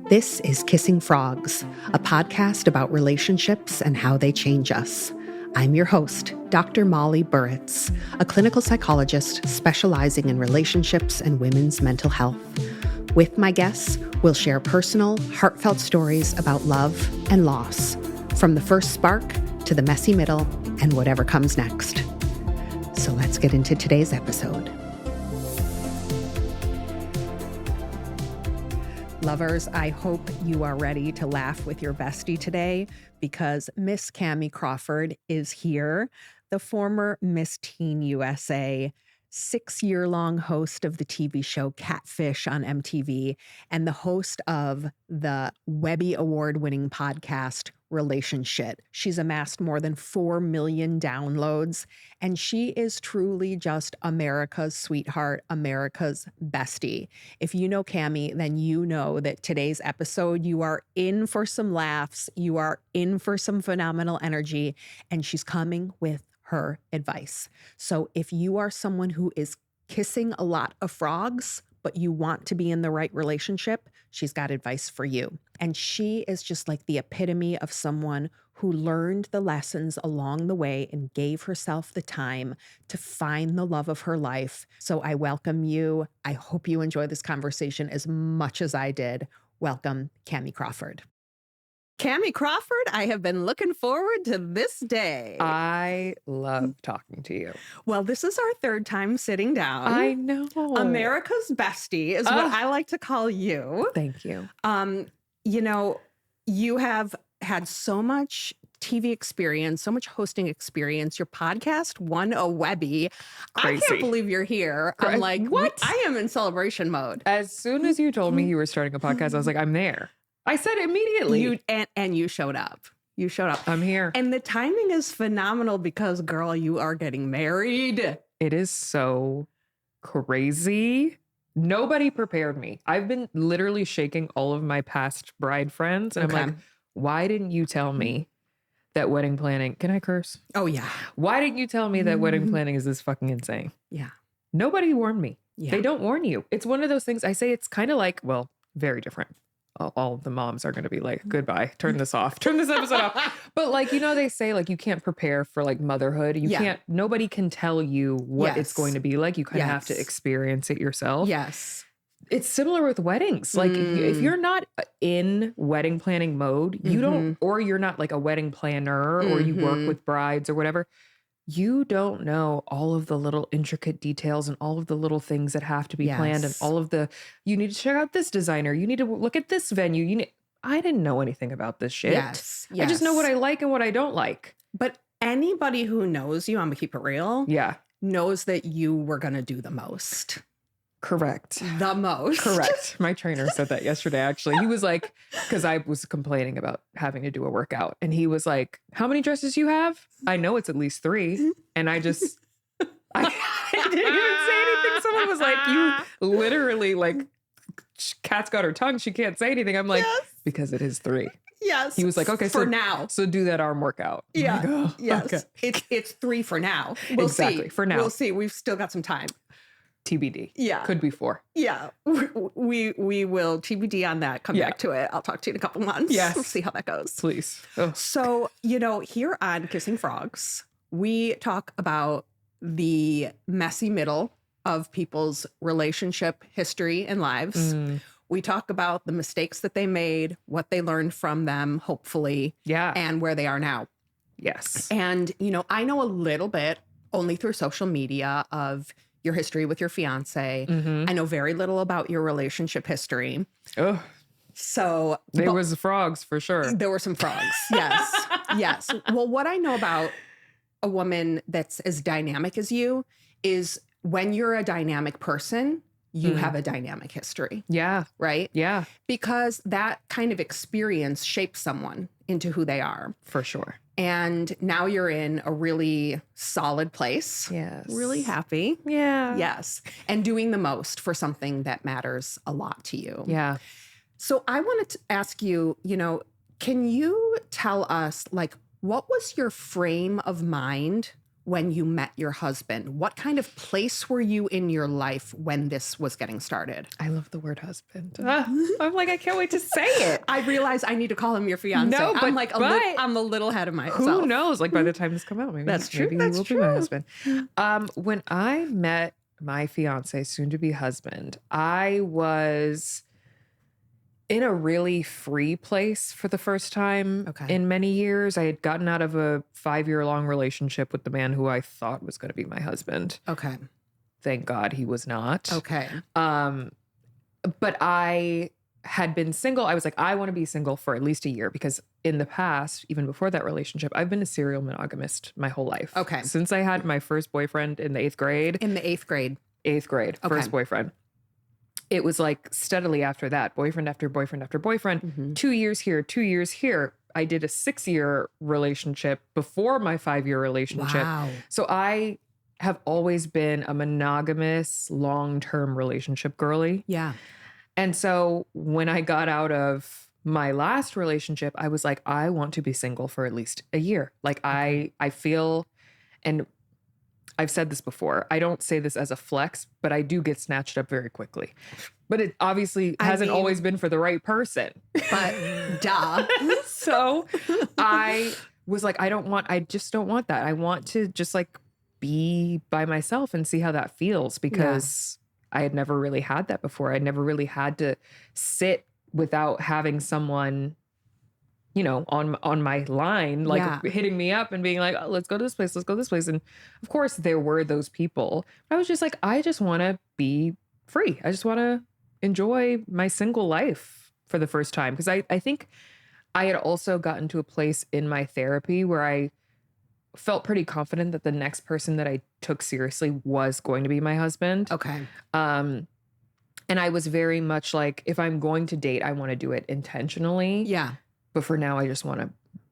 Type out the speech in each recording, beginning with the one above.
This is Kissing Frogs, a podcast about relationships and how they change us. I'm your host, Dr. Molly Burritts, a clinical psychologist specializing in relationships and women's mental health. With my guests, we'll share personal, heartfelt stories about love and loss, from the first spark to the messy middle and whatever comes next. So let's get into today's episode. Lovers, I hope you are ready to laugh with your bestie today because Miss Kamie Crawford is here, the former Miss Teen USA, 6-year-long host of the TV show Catfish on MTV, and the host of the Webby award-winning podcast Relationsh. She's amassed more than 4 million downloads, and she is truly just America's sweetheart, America's bestie. If you know Kamie, then you know that today's episode, you are in for some laughs, you are in for some phenomenal energy, and she's coming with her advice. So if you are someone who is kissing a lot of frogs, but you want to be in the right relationship, she's got advice for you. And she is just like the epitome of someone who learned the lessons along the way and gave herself the time to find the love of her life. So I welcome you. I hope you enjoy this conversation as much as I did. Welcome, Kamie Crawford. Kamie Crawford, I have been looking forward to this day. I love talking to you. Well, this is our third time sitting down. I know. America's bestie is what I like to call you. Thank you. You know, you have had so much TV experience, so much hosting experience. Your podcast won a Webby. Crazy. I can't believe you're here. I'm like, what? I am in celebration mode. As soon as you told me you were starting a podcast, I was like, I'm there. I said immediately. And you showed up. You showed up. I'm here. And the timing is phenomenal because, girl, you are getting married. It is so crazy. Nobody prepared me. I've been literally shaking all of my past bride friends. And I'm like, why didn't you tell me that wedding planning? Can I curse? Oh, yeah. Why didn't you tell me that wedding planning is this fucking insane? Yeah. Nobody warned me. Yeah. They don't warn you. It's one of those things I say it's kind of like, well, very different. All the moms are going to be like, goodbye, turn this off, turn this episode off. But like, you know, they say like, you can't prepare for like motherhood. You can't, nobody can tell you what it's going to be like. You kind of have to experience it yourself. Yes. It's similar with weddings. Like if you're not in wedding planning mode, you don't, or you're not like a wedding planner or you work with brides or whatever, you don't know all of the little intricate details and all of the little things that have to be planned and all of the, you need to check out this designer. You need to look at this venue. I didn't know anything about this shit. Yes. I just know what I like and what I don't like. But anybody who knows you, I'm going to keep it real. Yeah. Knows that you were going to do the most. Correct. The most. Correct. My trainer said that yesterday, actually. He was like, because I was complaining about having to do a workout. And he was like, how many dresses you have? I know it's at least 3. And I didn't even say anything. Someone was like, you literally like, cat's got her tongue. She can't say anything. I'm like, because it is 3. Yes. He was like, okay, for now. So do that arm workout. Yeah. Like, oh, yes. Okay. It's 3 for now. We'll see. For now. We'll see. We've still got some time. TBD. Yeah. Could be 4. Yeah. We will TBD on that. Come back to it. I'll talk to you in a couple months. Yes. We'll see how that goes. Please. Oh. So, you know, here on Kissing Frogs, we talk about the messy middle of people's relationship history and lives. We talk about the mistakes that they made, what they learned from them, hopefully. Yeah. And where they are now. Yes. And, you know, I know a little bit only through social media of your history with your fiance. I know very little about your relationship history. Oh, so there was frogs for sure. There were some frogs. Yes. Yes. Well, what I know about a woman that's as dynamic as you is when you're a dynamic person, you have a dynamic history. Yeah. Right? Yeah. Because that kind of experience shapes someone into who they are. For sure. And now you're in a really solid place. Yes. Really happy. Yeah. Yes. And doing the most for something that matters a lot to you. Yeah. So I wanted to ask you, you know, can you tell us, like, what was your frame of mind when you met your husband? What kind of place were you in your life when this was getting started? I love the word husband. I'm like, I can't wait to say it. I realize I need to call him your fiance. No, but, I'm like I'm a little ahead of myself. Who knows? Like by the time this comes out, maybe That's true. Maybe he will be my husband. When I met my fiance, soon to be husband, I was in a really free place for the first time in many years. I had gotten out of a 5-year-long relationship with the man who I thought was going to be my husband. Okay. Thank God he was not. Okay. But I had been single. I was like, I want to be single for at least a year because in the past, even before that relationship, I've been a serial monogamist my whole life. Okay. Since I had my first boyfriend in the 8th grade. In the 8th grade. 8th grade, first boyfriend. It was like steadily after that, boyfriend after boyfriend after boyfriend, 2 years here, 2 years here. I did a 6-year relationship before my 5-year relationship. Wow. So I have always been a monogamous, long-term relationship girly. Yeah. And so when I got out of my last relationship, I was like, I want to be single for at least a year. Like I feel, and I've said this before, I don't say this as a flex, but I do get snatched up very quickly. But it obviously hasn't always been for the right person. But duh. So I was like, I just don't want that. I want to just like be by myself and see how that feels because I had never really had that before. I'd never really had to sit without having someone, you know, on my line, like hitting me up and being like, oh, let's go to this place. Let's go to this place. And of course there were those people. I was just like, I just want to be free. I just want to enjoy my single life for the first time. Because I think I had also gotten to a place in my therapy where I felt pretty confident that the next person that I took seriously was going to be my husband. Okay. And I was very much like, if I'm going to date, I want to do it intentionally. Yeah. But for now, I just want to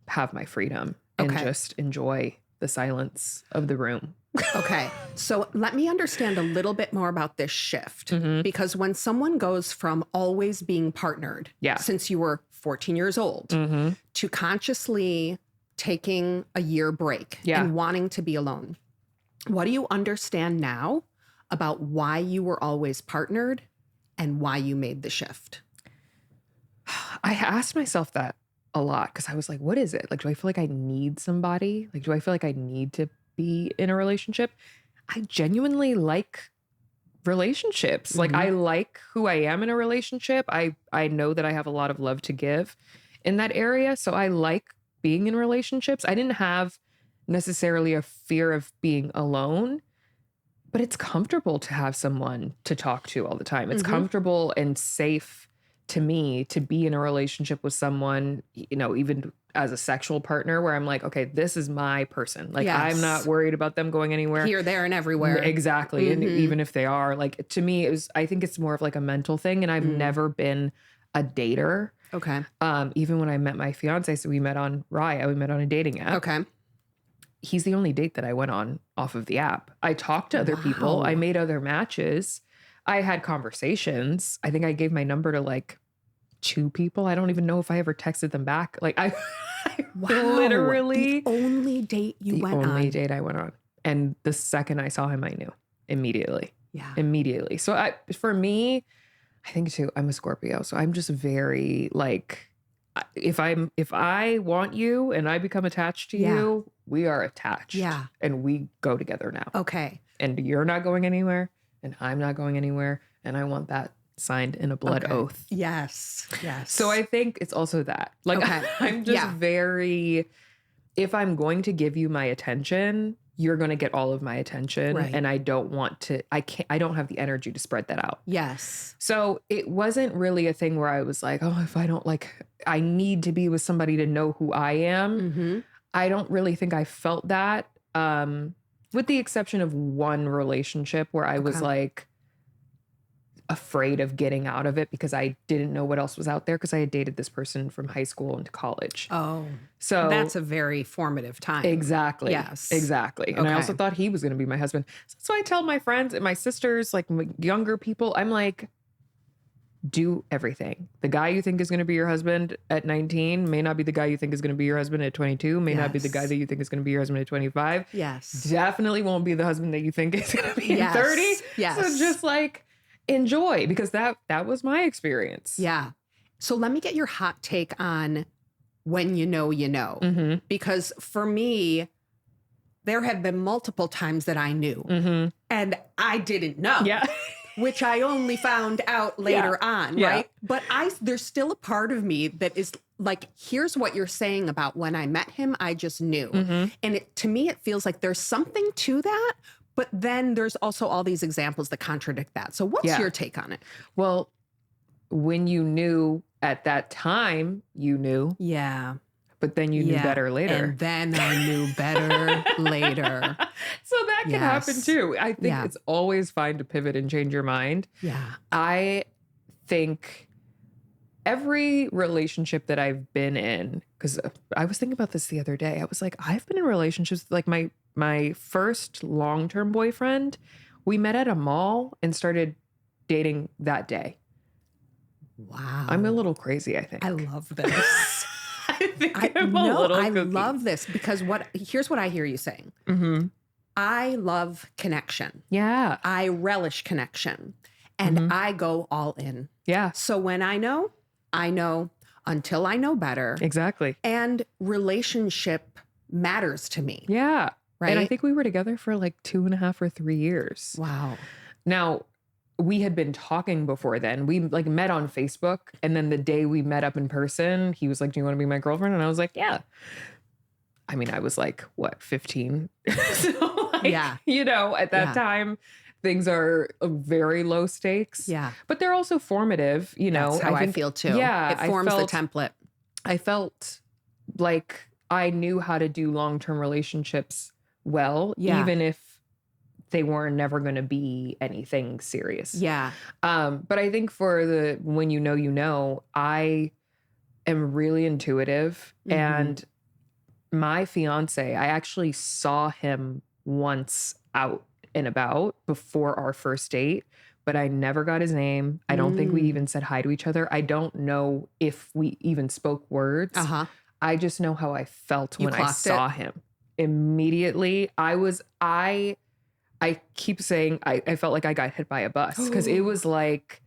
have my freedom and just enjoy the silence of the room. Okay. So let me understand a little bit more about this shift. Because when someone goes from always being partnered since you were 14 years old to consciously taking a year break and wanting to be alone, what do you understand now about why you were always partnered and why you made the shift? I asked myself that a lot because I was like, what is it? Like, do I feel like I need somebody? Like, do I feel like I need to be in a relationship? I genuinely like relationships. Like, I like who I am in a relationship. I know that I have a lot of love to give in that area. So I like being in relationships. I didn't have necessarily a fear of being alone, but it's comfortable to have someone to talk to all the time. It's comfortable and safe to me to be in a relationship with someone, you know, even as a sexual partner where I'm like, okay, this is my person. Like, I'm not worried about them going anywhere. Here, there, and everywhere. Exactly. And even if they are, like, to me, I think it's more of like a mental thing. And I've never been a dater. Okay. Even when I met my fiance, so we met on Raya, we met on a dating app. Okay. He's the only date that I went on off of the app. I talked to other people. I made other matches. I had conversations. I think I gave my number to like 2 people. I don't even know if I ever texted them back. Like I literally the only date you went on. The only date I went on. And the second I saw him, I knew immediately. Yeah. Immediately. So for me, I think too, I'm a Scorpio. So I'm just very like, if I want you and I become attached to you, we are attached. Yeah. And we go together now. Okay. And you're not going anywhere and I'm not going anywhere. And I want that signed in a blood oath. Yes. Yes. So I think it's also that. Like, I'm just very, if I'm going to give you my attention, you're going to get all of my attention. Right. And I don't want to, I don't have the energy to spread that out. Yes. So it wasn't really a thing where I was like, oh, if I don't like, I need to be with somebody to know who I am. I don't really think I felt that. With the exception of one relationship where I was like afraid of getting out of it because I didn't know what else was out there because I had dated this person from high school into college. Oh, so that's a very formative time. Exactly. Yes. Exactly. And I also thought he was going to be my husband. So I tell my friends and my sisters, like younger people, I'm like, do everything. The guy you think is going to be your husband at 19 may not be the guy you think is going to be your husband at 22, may not be the guy that you think is going to be your husband at 25. Yes. Definitely won't be the husband that you think is going to be Yes. in 30. Yes. So just like enjoy, because that was my experience. Yeah. So let me get your hot take on when you know, you know. Mm-hmm. Because for me, there have been multiple times that I knew and I didn't know. Yeah. Which I only found out later on, right? But there's still a part of me that is like, here's what you're saying about when I met him, I just knew. And to me, it feels like there's something to that, but then there's also all these examples that contradict that. So what's your take on it? Well, when you knew at that time, you knew. Yeah. But then you knew better later. And then I knew better later. So that can happen too. I think it's always fine to pivot and change your mind. Yeah. I think every relationship that I've been in, because I was thinking about this the other day. I was like, I've been in relationships, like my first long-term boyfriend, we met at a mall and started dating that day. Wow. I'm a little crazy, I think. I love this. I love this because here's what I hear you saying. I love connection. Yeah. I relish connection and I go all in. Yeah. So when I know until I know better. Exactly. And relationship matters to me. Yeah. Right. And I think we were together for like 2.5 or 3 years. Wow. Now, we had been talking before then. We like met on Facebook. And then the day we met up in person, he was like, do you want to be my girlfriend? And I was like, yeah. I mean, I was like, what, 15? So like, you know, at that time, things are very low stakes. Yeah. But they're also formative, you know. That's how I feel too. Yeah. It forms the template. I felt like I knew how to do long-term relationships well, even if they weren't never going to be anything serious. Yeah. But I think for the when you know, I am really intuitive. And my fiance, I actually saw him once out and about before our first date, but I never got his name. I don't think we even said hi to each other. I don't know if we even spoke words. I just know how I felt when I saw him. Immediately, I keep saying I felt like I got hit by a bus because it was like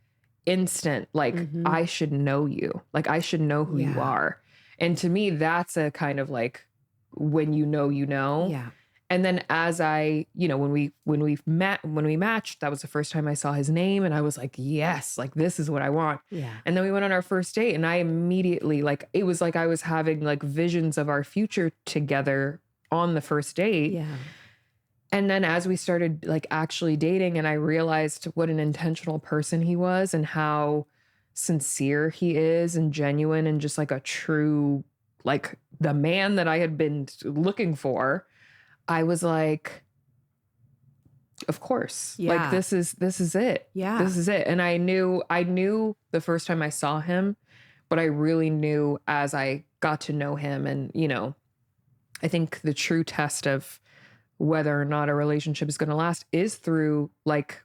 instant. Like I should know you. Like I should know who you are. And to me, that's a kind of like when you know, you know. Yeah. And then as I, you know, when we matched, that was the first time I saw his name and I was like, yes, like this is what I want. Yeah. And then we went on our first date and I immediately like, it was like I was having like visions of our future together on the first date. Yeah. And then as we started like actually dating and I realized what an intentional person he was and how sincere he is and genuine and just like a true, like the man that I had been looking for, I was like, of course, like this is it. Yeah. This is it. And I knew the first time I saw him, but I really knew as I got to know him. And, you know, I think the true test of whether or not a relationship is going to last is through like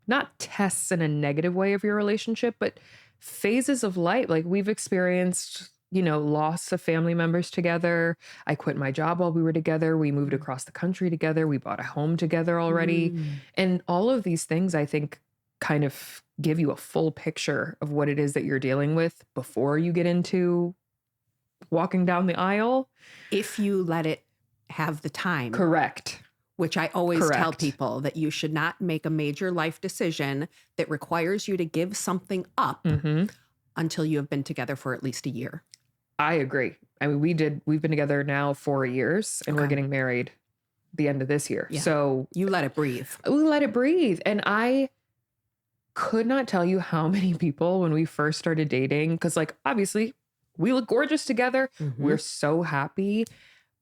not tests in a negative way of your relationship, but phases of life. Like we've experienced, you know, loss of family members together. I quit my job while we were together. We moved across the country together. We bought a home together already. And all of these things, I think, kind of give you a full picture of what it is that you're dealing with before you get into walking down the aisle. If you let it have the time. Correct. Which I always tell people that you should not make a major life decision that requires you to give something up until you have been together for at least a year. I agree. I mean, we've been together now 4 years and we're getting married the end of this year. Yeah. So you let it breathe. We let it breathe. And I could not tell you how many people when we first started dating, because like, obviously we look gorgeous together. We're so happy.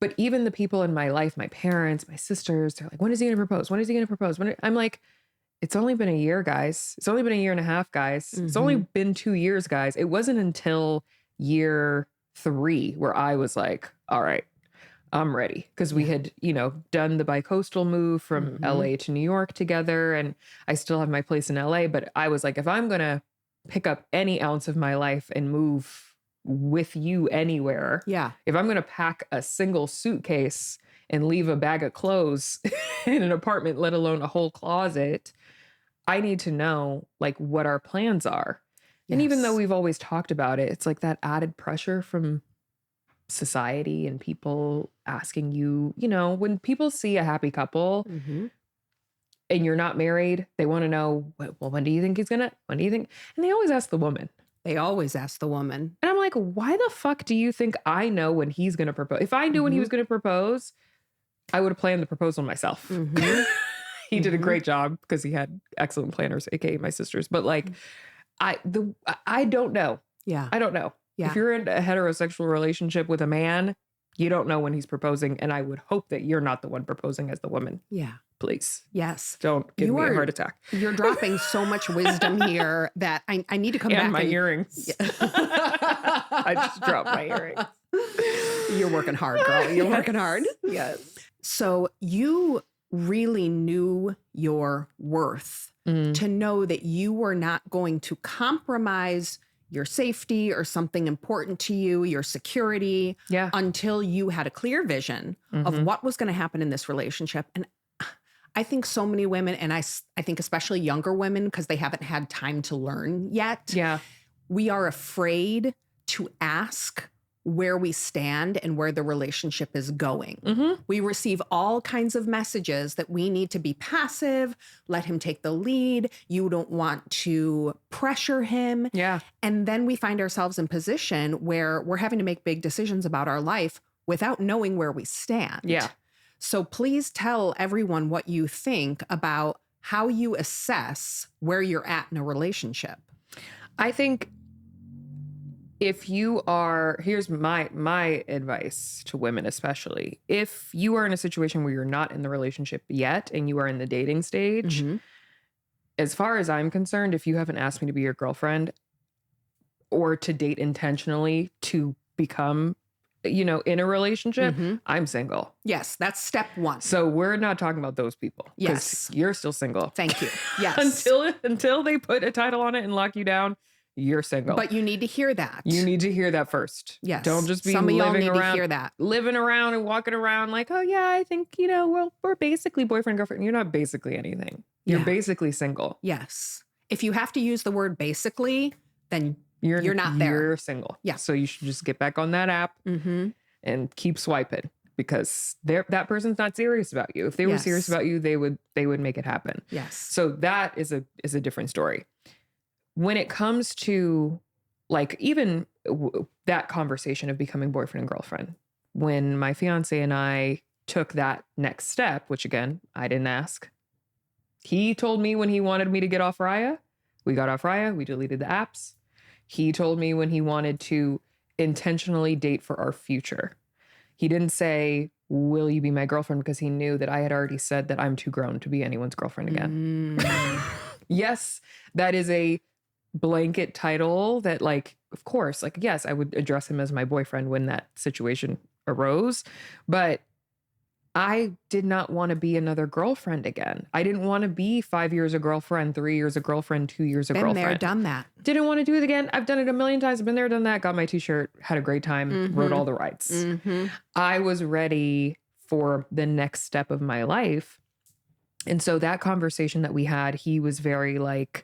But even the people in my life, my parents, my sisters, they're like, when is he going to propose? When is he going to propose? I'm like, it's only been a year, guys. It's only been a year and a half, guys. It's only been 2 years, guys. It wasn't until year 3 where I was like, all right, I'm ready. Because we had, you know, done the bi-coastal move from LA to New York together. And I still have my place in LA. But I was like, if I'm going to pick up any ounce of my life and move with you anywhere. Yeah. If I'm going to pack a single suitcase and leave a bag of clothes in an apartment, let alone a whole closet, I need to know like what our plans are. And even though we've always talked about it, it's like that added pressure from society and people asking you, you know, when people see a happy couple and you're not married, they want to know, well, when do you think when do you think? And they always ask the woman. They always ask the woman. And I'm like, why the fuck do you think I know when he's going to propose? If I knew when he was going to propose, I would have planned the proposal myself. He did a great job because he had excellent planners, aka my sisters. But like, I don't know. Yeah. I don't know. Yeah. If you're in a heterosexual relationship with a man, you don't know when he's proposing. And I would hope that you're not the one proposing as the woman. Yeah. Please. Yes. Don't give me a heart attack. You're dropping so much wisdom here that I need to come back. And my earrings. I just dropped my earrings. You're working hard, girl. You're working hard. Yes. So you really knew your worth to know that you were not going to compromise your safety or something important to you, your security, until you had a clear vision of what was going to happen in this relationship. And I think so many women, and I think especially younger women, because they haven't had time to learn yet. Yeah. We are afraid to ask where we stand and where the relationship is going. We receive all kinds of messages that we need to be passive, let him take the lead. You don't want to pressure him. Yeah. And then we find ourselves in position where we're having to make big decisions about our life without knowing where we stand. Yeah. So please tell everyone what you think about how you assess where you're at in a relationship. I think if you are, here's my advice to women especially. If you are in a situation where you're not in the relationship yet and you are in the dating stage, as far as I'm concerned, if you haven't asked me to be your girlfriend or to date intentionally to become, you know, in a relationship, I'm single. Yes, that's step one. So we're not talking about those people. Yes. You're still single. Thank you. Yes. Until they put a title on it and lock you down, you're single. But you need to hear that. You need to hear that first. Yes. Don't just be Some of y'all living need around, to hear that. living around and walking around like, oh yeah, I think, you know, we're basically boyfriend, girlfriend. You're not basically anything. You're basically single. Yes. If you have to use the word basically, then you're not there. You're single. Yeah. So you should just get back on that app and keep swiping because that person's not serious about you. If they were serious about you, they would make it happen. Yes. So that is a different story. When it comes to like even that conversation of becoming boyfriend and girlfriend, when my fiance and I took that next step, which again, I didn't ask. He told me when he wanted me to get off Raya. We got off Raya. We deleted the apps. He told me when he wanted to intentionally date for our future. He didn't say, will you be my girlfriend? Because he knew that I had already said that I'm too grown to be anyone's girlfriend again. Yes, that is a blanket title that like, of course, like, yes, I would address him as my boyfriend when that situation arose, but I did not want to be another girlfriend again. I didn't want to be 5 years a girlfriend, 3 years a girlfriend, 2 years a girlfriend. Been there, done that. Didn't want to do it again. I've done it a million times. I've been there, done that. Got my t-shirt, had a great time, rode all the rides. I was ready for the next step of my life. And so that conversation that we had, he was very like,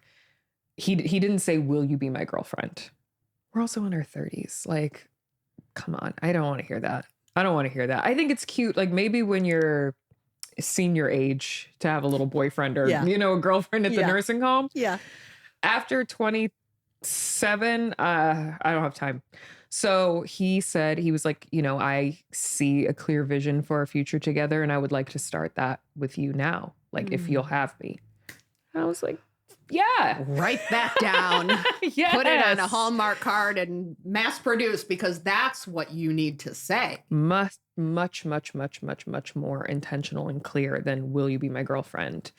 he didn't say, will you be my girlfriend? We're also in our 30s. Like, come on. I don't want to hear that. I don't want to hear that. I think it's cute. Like maybe when you're senior age to have a little boyfriend or, you know, a girlfriend at the nursing home. Yeah. After 27, I don't have time. So he said, he was like, you know, I see a clear vision for our future together and I would like to start that with you now. Like if you'll have me. I was like, yeah. Write that down. Yes. Put it on a Hallmark card and mass produce because that's what you need to say. Much more intentional and clear than will you be my girlfriend?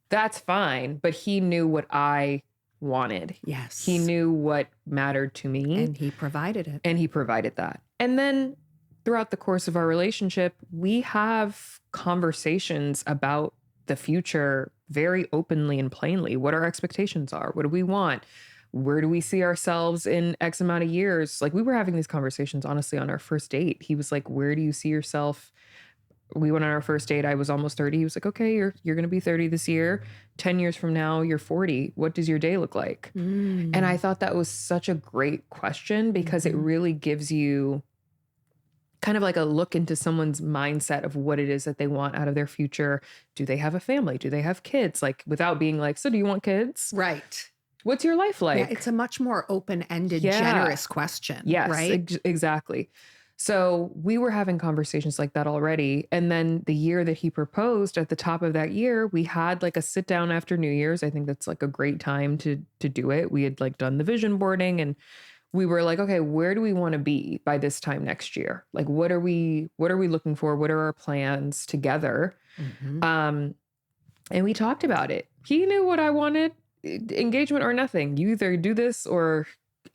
That's fine. But he knew what I wanted. Yes. He knew what mattered to me. And he provided it. And he provided that. And then throughout the course of our relationship, we have conversations about the future very openly and plainly, what our expectations are. What do we want? where do we see ourselves in X amount of years? Like we were having these conversations, honestly, on our first date. He was like, where do you see yourself? We went on our first date. I was almost 30. He was like, okay, you're going to be 30 this year. 10 years from now, you're 40. What does your day look like? And I thought that was such a great question because it really gives you kind of like a look into someone's mindset of what it is that they want out of their future. Do they have a family? Do they have kids? Like without being like, so do you want kids? Right. What's your life like? Yeah, it's a much more open-ended, generous question. Yes, right? Exactly. So we were having conversations like that already. And then the year that he proposed, at the top of that year, we had like a sit down after New Year's. I think that's like a great time to do it. We had like done the vision boarding and we were like, okay, where do we want to be by this time next year? Like, what are we looking for? What are our plans together? And we talked about it. He knew what I wanted, engagement or nothing. You either do this or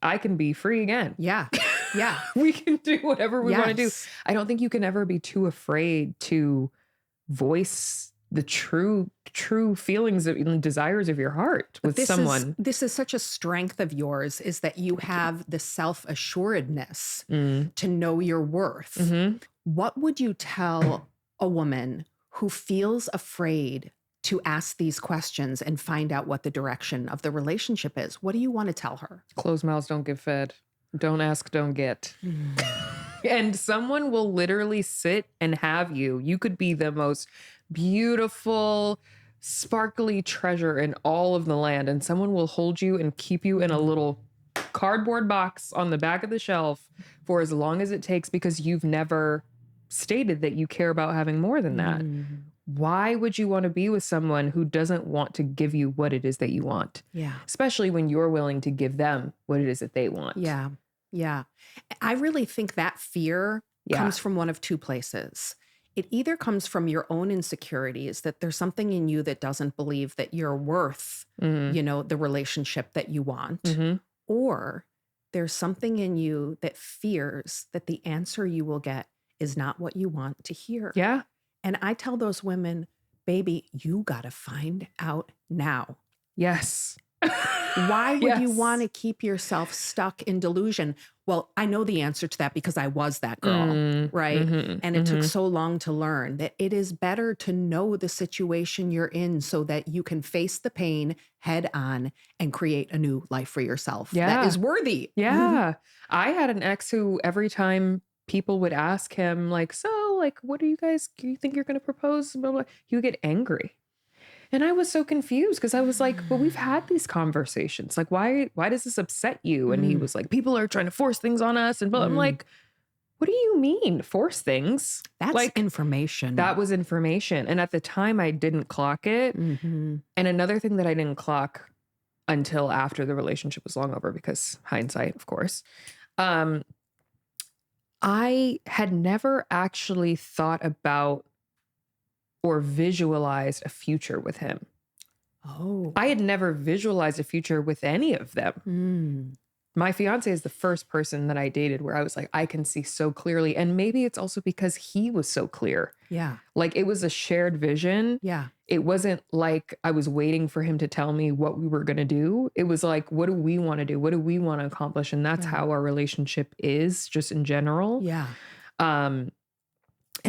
I can be free again. Yeah. Yeah. We can do whatever we want to do. I don't think you can ever be too afraid to voice the true feelings and desires of your heart with someone. This is such a strength of yours, is that you have the self-assuredness to know your worth. What would you tell a woman who feels afraid to ask these questions and find out what the direction of the relationship is? What do you want to tell her? Closed mouths don't get fed. Don't ask, don't get. And someone will literally sit and have you. You could be the most beautiful, sparkly treasure in all of the land. And someone will hold you and keep you in a little cardboard box on the back of the shelf for as long as it takes because you've never stated that you care about having more than that. Why would you want to be with someone who doesn't want to give you what it is that you want? Yeah. Especially when you're willing to give them what it is that they want. Yeah. Yeah. I really think that fear comes from one of two places. It either comes from your own insecurities, that there's something in you that doesn't believe that you're worth, you know, the relationship that you want, or there's something in you that fears that the answer you will get is not what you want to hear. Yeah. And I tell those women, baby, you got to find out now. Yes. Why would you want to keep yourself stuck in delusion? Well, I know the answer to that because I was that girl, right? And it took so long to learn that it is better to know the situation you're in so that you can face the pain head on and create a new life for yourself that is worthy. Yeah. I had an ex who every time people would ask him like, so like, what do you think you're going to propose? Blah, blah, he would get angry. And I was so confused because I was like, well, we've had these conversations. Like, why does this upset you? And he was like, people are trying to force things on us. And I'm like, what do you mean force things? That's like information. That was information. And at the time I didn't clock it. And another thing that I didn't clock until after the relationship was long over, because hindsight, of course, I had never actually thought about or visualized a future with him. Oh. I had never visualized a future with any of them. My fiance is the first person that I dated where I was like, I can see so clearly. And maybe it's also because he was so clear. Yeah. Like it was a shared vision. Yeah. It wasn't like I was waiting for him to tell me what we were going to do. It was like, what do we want to do? What do we want to accomplish? And that's how our relationship is just in general. Yeah. And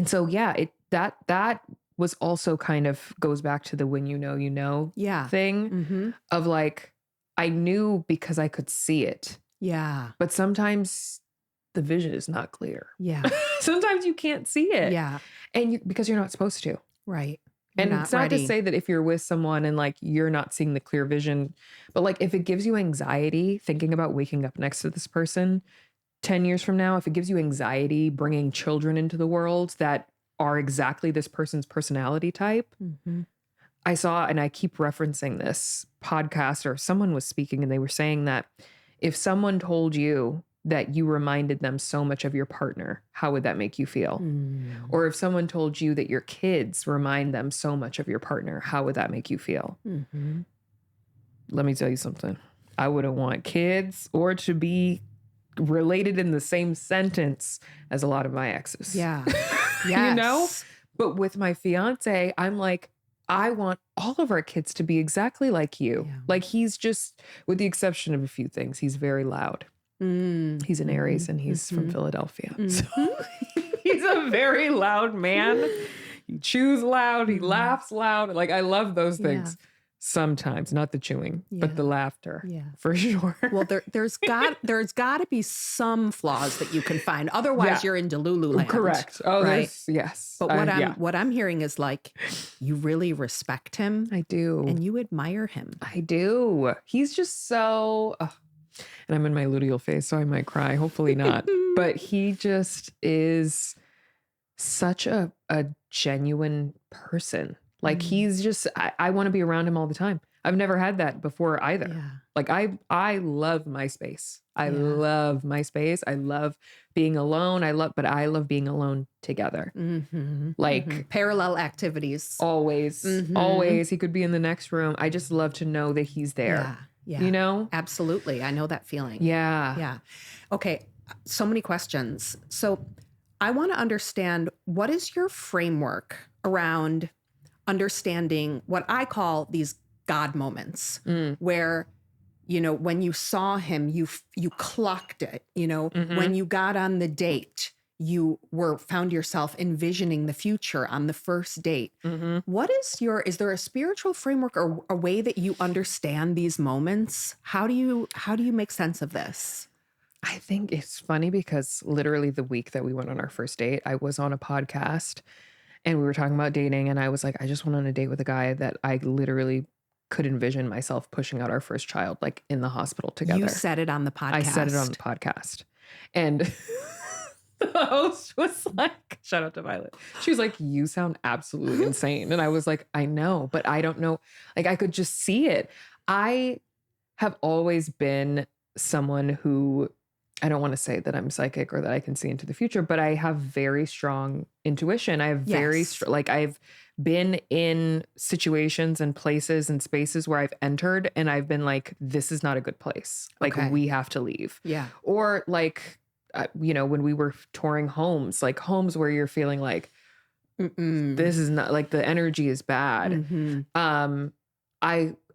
so, yeah, that was also kind of goes back to the when you know thing of like, I knew because I could see it. Yeah. But sometimes the vision is not clear. Yeah. Sometimes you can't see it. Yeah. And because you're not supposed to. Right. And it's not to say that if you're with someone and like you're not seeing the clear vision, but like if it gives you anxiety thinking about waking up next to this person 10 years from now, if it gives you anxiety bringing children into the world that are exactly this person's personality type. I saw, and I keep referencing this podcast, or someone was speaking and they were saying that if someone told you that you reminded them so much of your partner, how would that make you feel? Or if someone told you that your kids remind them so much of your partner, how would that make you feel? Let me tell you something. I wouldn't want kids or to be related in the same sentence as a lot of my exes. Yeah. You know? But with my fiance, I'm like, I want all of our kids to be exactly like you. Yeah. Like he's just, with the exception of a few things, he's very loud. He's an Aries and he's from Philadelphia. So he's a very loud man. He chews loud. He laughs loud. Like I love those things. Sometimes, not the chewing, but the laughter. Yeah, for sure. Well, there's got to be some flaws that you can find. Otherwise, you're in Delulu land. Correct. Oh, right? Yes. But what I'm hearing is like, you really respect him. I do. And you admire him. I do. He's just so, and I'm in my luteal phase, so I might cry. Hopefully not. But he just is such a genuine person. Like he's just, I want to be around him all the time. I've never had that before either. Yeah. Like I love my space. I love my space. I love being alone. But I love being alone together. Like parallel activities. Always. Always. He could be in the next room. I just love to know that he's there. Yeah. You know? Absolutely. I know that feeling. Yeah. Yeah. Okay. So many questions. So I want to understand, what is your framework around understanding what I call these God moments, where, you know, when you saw him, you clocked it, you know, when you got on the date, you found yourself envisioning the future on the first date. What is there a spiritual framework or a way that you understand these moments? How do you make sense of this? I think it's funny because literally the week that we went on our first date, I was on a podcast and we were talking about dating, and I was like, I just went on a date with a guy that I literally could envision myself pushing out our first child, like in the hospital together. You said it on the podcast. I said it on the podcast. And the host was like, shout out to Violet. She was like, you sound absolutely insane. And I was like, I know, but I don't know. Like I could just see it. I have always been someone who, I don't want to say that I'm psychic or that I can see into the future, but I have very strong intuition. I have very, like I've been in situations and places and spaces where I've entered and I've been like, this is not a good place. Like we have to leave. Yeah. Or like, you know, when we were touring homes, like homes where you're feeling like, this is not, like the energy is bad.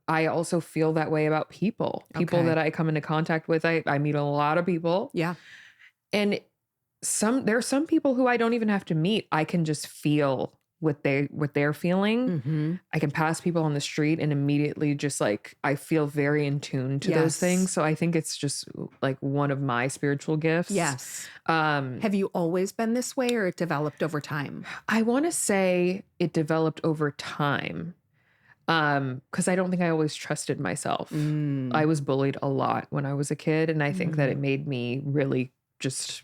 I also feel that way about people that I come into contact with. I meet a lot of people. Yeah. And there are some people who I don't even have to meet. I can just feel what they're feeling. I can pass people on the street and immediately just like, I feel very in tune to those things. So I think it's just like one of my spiritual gifts. Yes. Have you always been this way, or it developed over time? I want to say it developed over time. Because I don't think I always trusted myself. I was bullied a lot when I was a kid, and I think that it made me really just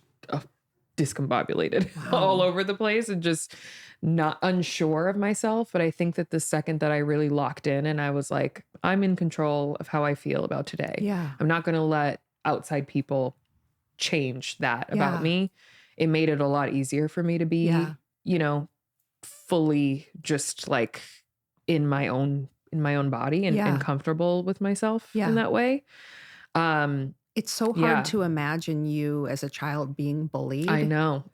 discombobulated all over the place and just not unsure of myself. But I think that the second that I really locked in and I was like, I'm in control of how I feel about today. Yeah. I'm not going to let outside people change that about me. It made it a lot easier for me to be, you know, fully just like in my own body and comfortable with myself in that way. It's so hard to imagine you as a child being bullied. I know.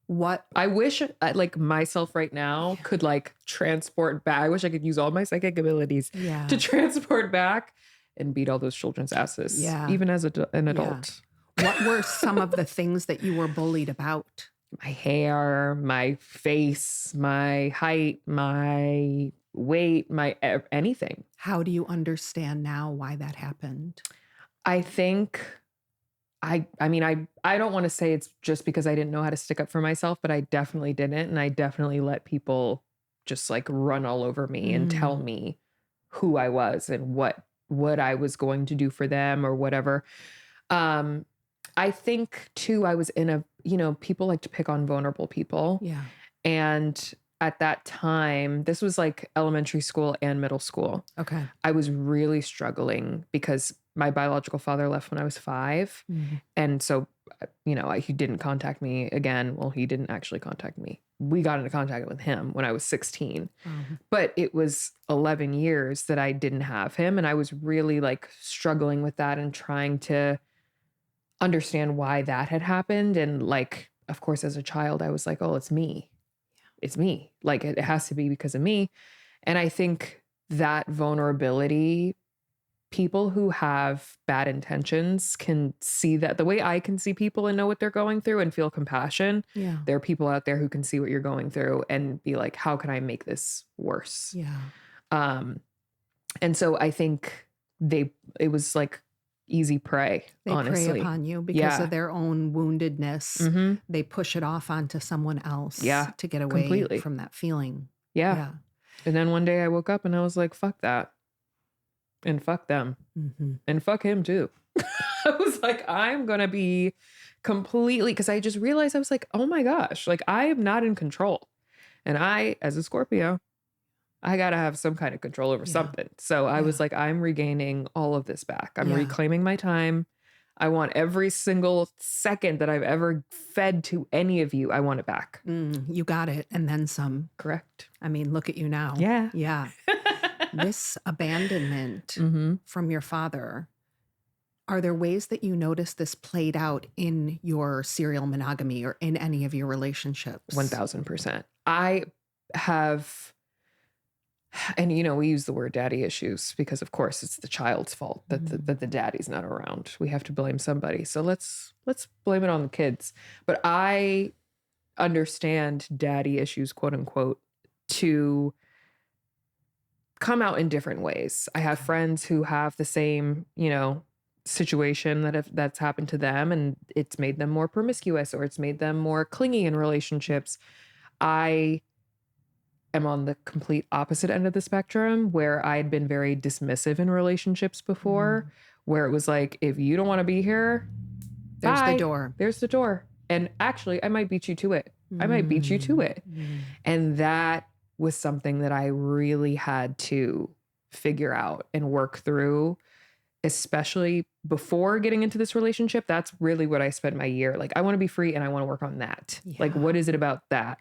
What I wish like myself right now could like transport back. I wish I could use all my psychic abilities to transport back and beat all those children's asses. Yeah. Even as an adult. What were some of the things that you were bullied about? My hair, my face, my height, my weight, my anything. How do you understand now why that happened? I think I mean, I don't want to say it's just because I didn't know how to stick up for myself, but I definitely didn't. And I definitely let people just like run all over me and tell me who I was and what I was going to do for them or whatever. I think too, I was in a, you know, people like to pick on vulnerable people. Yeah. And at that time, this was like elementary school and middle school. Okay. I was really struggling because my biological father left when I was 5. And so, you know, he didn't contact me again. Well, he didn't actually contact me. We got into contact with him when I was 16. But it was 11 years that I didn't have him. And I was really like struggling with that and trying to understand why that had happened. And like, of course, as a child, I was like, oh, it's me. It's me. Like it has to be because of me. And I think that vulnerability, people who have bad intentions can see that the way I can see people and know what they're going through and feel compassion. Yeah. There are people out there who can see what you're going through and be like, how can I make this worse? Yeah. And so I think it was like easy prey, They honestly. prey upon you because of their own woundedness. Mm-hmm. They push it off onto someone else to get away completely. from that feeling. Yeah. And then one day I woke up and I was like, fuck that. And fuck them. Mm-hmm. And fuck him too. I was like, I'm going to be completely, because I just realized I was like, oh my gosh, like I am not in control. And I, as a Scorpio, I got to have some kind of control over something. So I was like, I'm regaining all of this back. I'm reclaiming my time. I want every single second that I've ever fed to any of you. I want it back. You got it. And then some. Correct. I mean, look at you now. Yeah. Yeah. This abandonment from your father, are there ways that you notice this played out in your serial monogamy or in any of your relationships? 1000%. I have, and we use the word daddy issues because of course it's the child's fault that the daddy's not around. We have to blame somebody. So let's blame it on the kids. But I understand daddy issues, quote unquote, to come out in different ways. I have friends who have the same, situation that's happened to them, and it's made them more promiscuous or it's made them more clingy in relationships. I am on the complete opposite end of the spectrum, where I had been very dismissive in relationships before, where it was like, if you don't want to be here, there's bye. the door. There's the door. And actually, I might beat you to it. I might beat you to it. And that was something that I really had to figure out and work through, especially before getting into this relationship. That's really what I spent my year. Like, I want to be free and I want to work on that. Yeah. Like, what is it about that?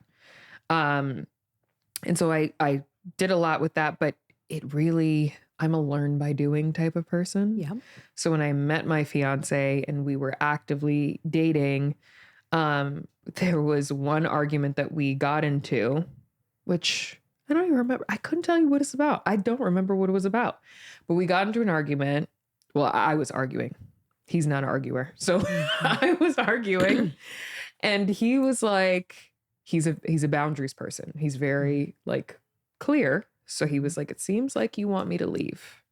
And so I did a lot with that, but I'm a learn by doing type of person. Yeah. So when I met my fiance and we were actively dating, there was one argument that we got into, which I don't even remember. I couldn't tell you what it's about. I don't remember what it was about, but we got into an argument. Well, I was arguing. He's not an arguer. So I was arguing and he was like, he's a boundaries person. He's very like clear. So he was like, it seems like you want me to leave.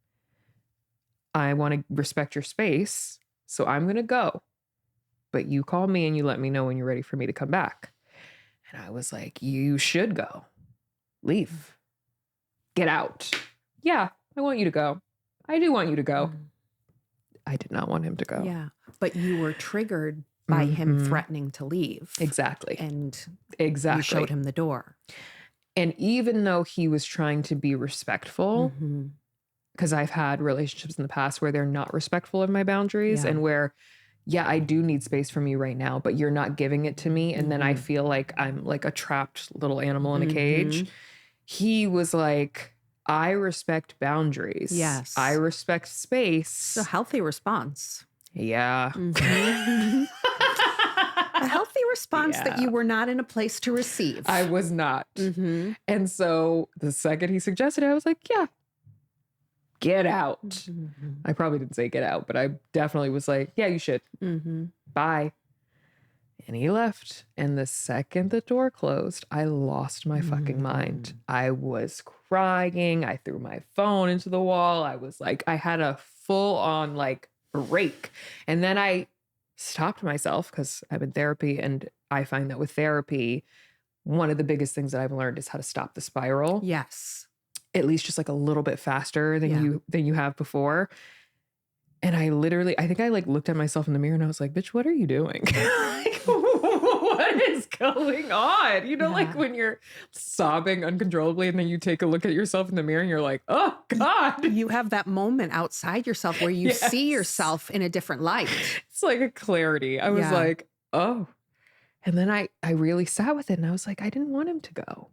I want to respect your space. So I'm going to go, but you call me and you let me know when you're ready for me to come back. And I was like, you should go. Leave. Get out. Yeah, I want you to go. I do want you to go. I did not want him to go. Yeah. But you were triggered by him threatening to leave. Exactly. And exactly. you showed him the door. And even though he was trying to be respectful, because I've had relationships in the past where they're not respectful of my boundaries and where, I do need space from you right now, but you're not giving it to me. And then I feel like I'm like a trapped little animal in a cage. He was like, I respect boundaries. Yes. I respect space. It's a healthy response. Yeah. A healthy response that you were not in a place to receive. I was not. And so the second he suggested it, I was like, yeah, get out. I probably didn't say get out, but I definitely was like, yeah, you should. Bye. And he left. And the second the door closed, I lost my fucking mind. I was crying. I threw my phone into the wall. I was like, I had a full on like break. And then I stopped myself because I'm in therapy. And I find that with therapy, one of the biggest things that I've learned is how to stop the spiral. Yes. At least just like a little bit faster than you have before. And I think I like looked at myself in the mirror and I was like, bitch, what are you doing? Like, what is going on? Like when you're sobbing uncontrollably and then you take a look at yourself in the mirror and you're like, oh God. You have that moment outside yourself where you see yourself in a different light. It's like a clarity. I was like, oh. And then I really sat with it and I was like, I didn't want him to go.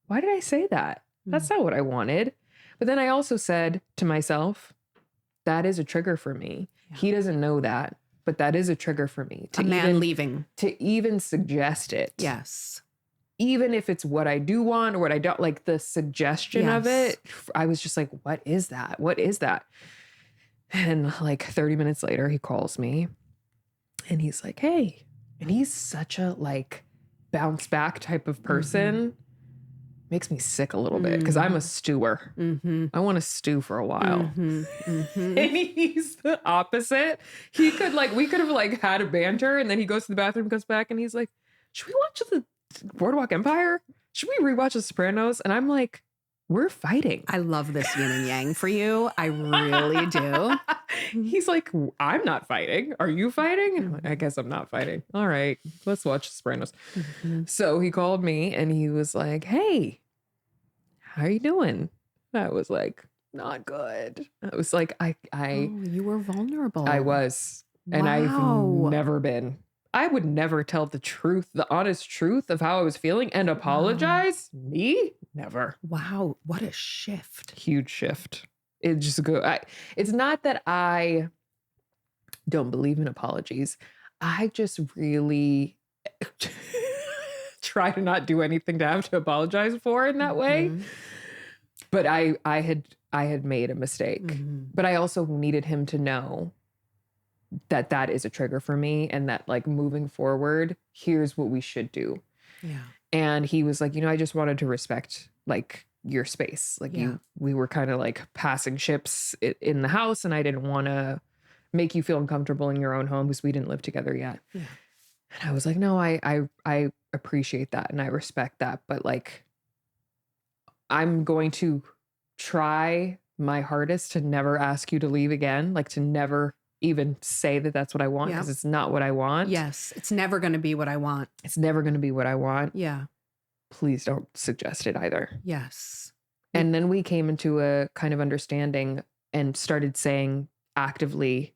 Why did I say that? That's not what I wanted. But then I also said to myself, that is a trigger for me. Yeah. He doesn't know that, but that is a trigger for me. A man leaving. To even suggest it. Yes. even if it's what I do want or what I don't, like the suggestion of it, I was just like, what is that? What is that? And like 30 minutes later, he calls me and he's like, hey, and he's such a like bounce back type of person. Makes me sick a little bit because I'm a stewer. I want to stew for a while. And he's the opposite. He could like, we could have like had a banter, and then he goes to the bathroom, comes back, and he's like, should we watch the Boardwalk Empire? Should we rewatch The Sopranos? And I'm like, we're fighting. I love this yin and yang for you. I really do. He's like, I'm not fighting. Are you fighting? And I'm like, I guess I'm not fighting. All right, let's watch The Sopranos. So he called me and he was like, hey, how are you doing? I was like, not good. I was like, you were vulnerable. I was. And I've never been. I would never tell the truth, the honest truth of how I was feeling and apologize. Me? Never. Wow. What a shift. Huge shift. It just it's not that I don't believe in apologies. I just really try to not do anything to have to apologize for in that way. But I had made a mistake. But I also needed him to know that that is a trigger for me, and that like moving forward, here's what we should do. Yeah. And he was like, I just wanted to respect like your space. Like we were kind of like passing ships in the house, and I didn't want to make you feel uncomfortable in your own home because we didn't live together yet. Yeah. And I was like, no, I appreciate that and I respect that. But like, I'm going to try my hardest to never ask you to leave again. Like to never even say that that's what I want, because it's not what I want. Yes. It's never going to be what I want. It's never going to be what I want. Yeah. Please don't suggest it either. Yes. And then we came into a kind of understanding and started saying actively